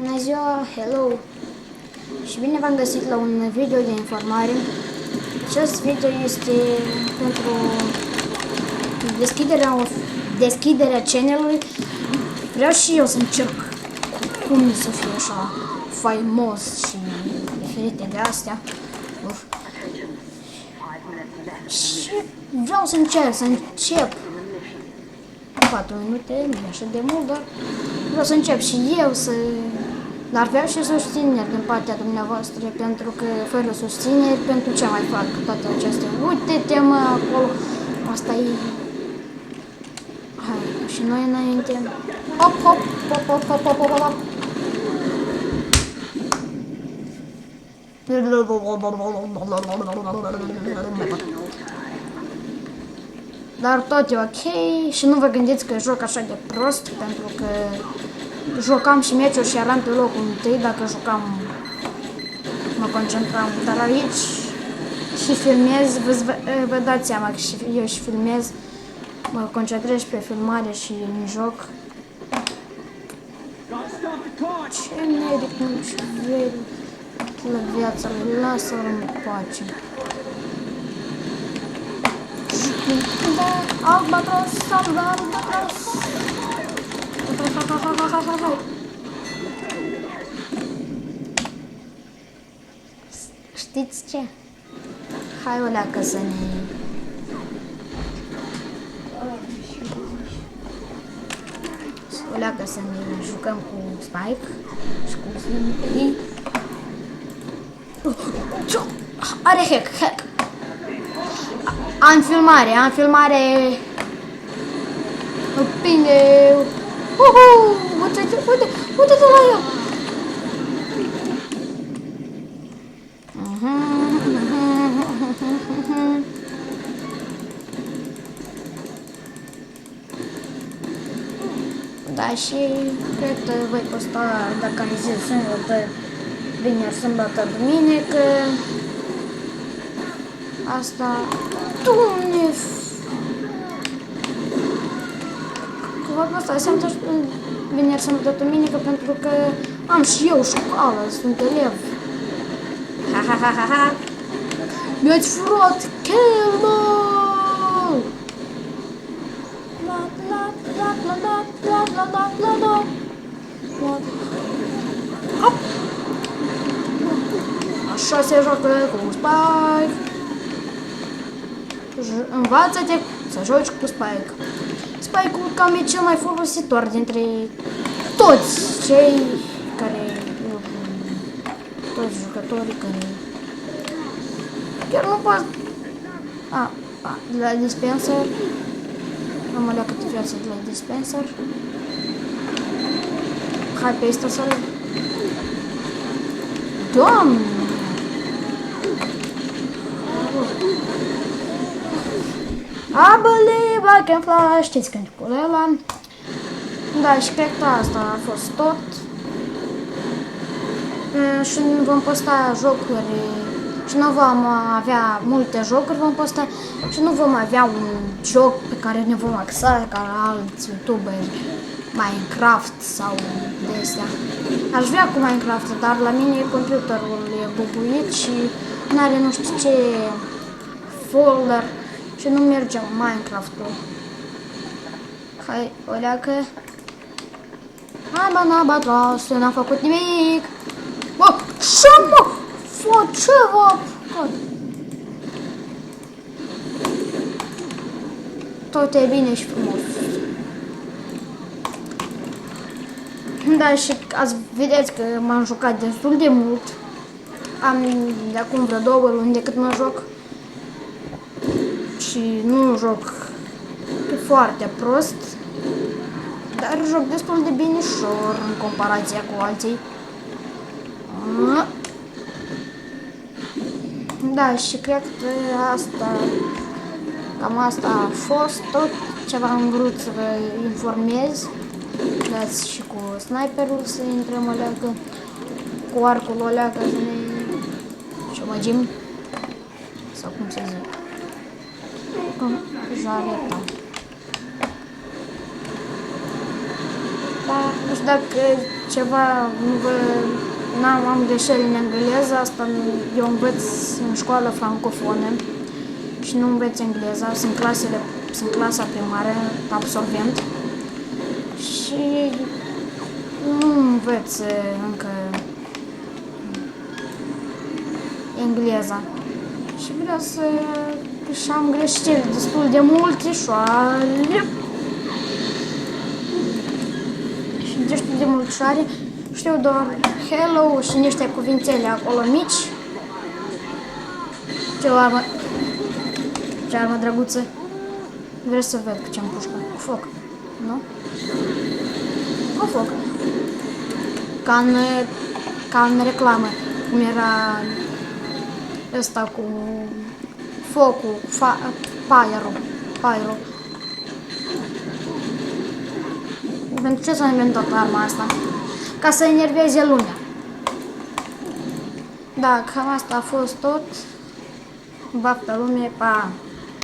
Bună ziua, hello! Și bine v-am găsit la un video de informare. Acest video este pentru deschiderea channelului. Vreau și eu să încerc cum să fiu așa faimos și diferite de astea. Și vreau să încep 4 minute, nu e așa de mult, dar vreau să încep și eu să... Dar vreau și susțineri din partea dumneavoastră, pentru că fără susțineri, pentru ce mai fac toate acestea? Uite-te mă acolo, asta e... Hai, și noi înainte. Hop, hop, hop, hop, hop, hop, hop, hop. Dar tot e ok și nu vă gândiți că joc așa de prost, pentru că jucam și meciuri și eram pe locul întâi dacă jucam, mă concentram. Dar aici și filmez, vă dați seama că și eu și filmez, mă concentrez pe filmare și în joc. Ce neric, nu și veri la viața lui, lasă-l în pace. Da, albatros, albatros. Hai. Știți ce? Hai o leacă să ne... O leacă să ne jucăm cu Spike și cu Slinky. Are hack. Am filmare. Îl prinde. Uite-te la el. Da, și cred că voi posta, dacă am zis sâmbătă, vineri, sâmbătă, duminică. Asta... Doamne! Vă posta seamănă vineri, sâmbătă, duminică, pentru că am și eu școală, sunt elev. Ha. Mi-ați furat chelmă! La. Hop! Așa se joacă cu Spike. Învață-te să joci cu Spike. Spike-ul cam e cel mai folositor dintre toți cei care... toți jucătorii care... Chiar nu pot... de la dispenser. Am alea câte viață de la dispenser. Hai pe ăsta să-l... Doamne! I believe I can fly. Știți cântecul ăla? Da, și cred că asta a fost tot. Și vom posta jocuri. Și nu vom avea multe jocuri, vom posta. Și nu vom avea un joc pe care ne vom axa ca alți youtuberi. Minecraft sau de astea. Aș vrea cu Minecraft, dar la mine computerul e buguit și n-are nu știu ce folder. Și nu merge Minecraft-ul. Hai, o leacă. Hai, mă, n-am tras, n-am făcut nimic. Bă, ce mă? Fă, ce vă? Tot e bine și frumos. Da, și azi vedeți că m-am jucat destul de mult. Am de acum vreo 2 luni de cât mă joc. Și nu joc foarte prost, dar joc destul de binișor în comparație cu alții. Da, și cred că cam asta a fost tot ce v-am vrut să vă informez. Dați și cu sniperul să intrăm o leacă, cu arcul o leacă să ne ciomăgim, sau cum se zice. Jareta. Dar nu știu dacă ceva nu vă... am greșeli în engleză, asta eu învăț în școală francofonă și nu învăț engleza, sunt clasa primară, absolvent și nu învăț încă engleza și vreau să... și am greșeli destul de multe și destul de mulțoare. Știu doar hello și niște cuvintele acolo mici. Ce armă drăguță. Vreau să văd cu ce-am pușcă. Cu foc, nu? Cu foc. Ca în reclamă, cum era ăsta cu focul, pyro. Pentru ce s-a inventat arma asta? Ca să enerveze lumea. Da, cam asta a fost tot. Baftă lume, pa!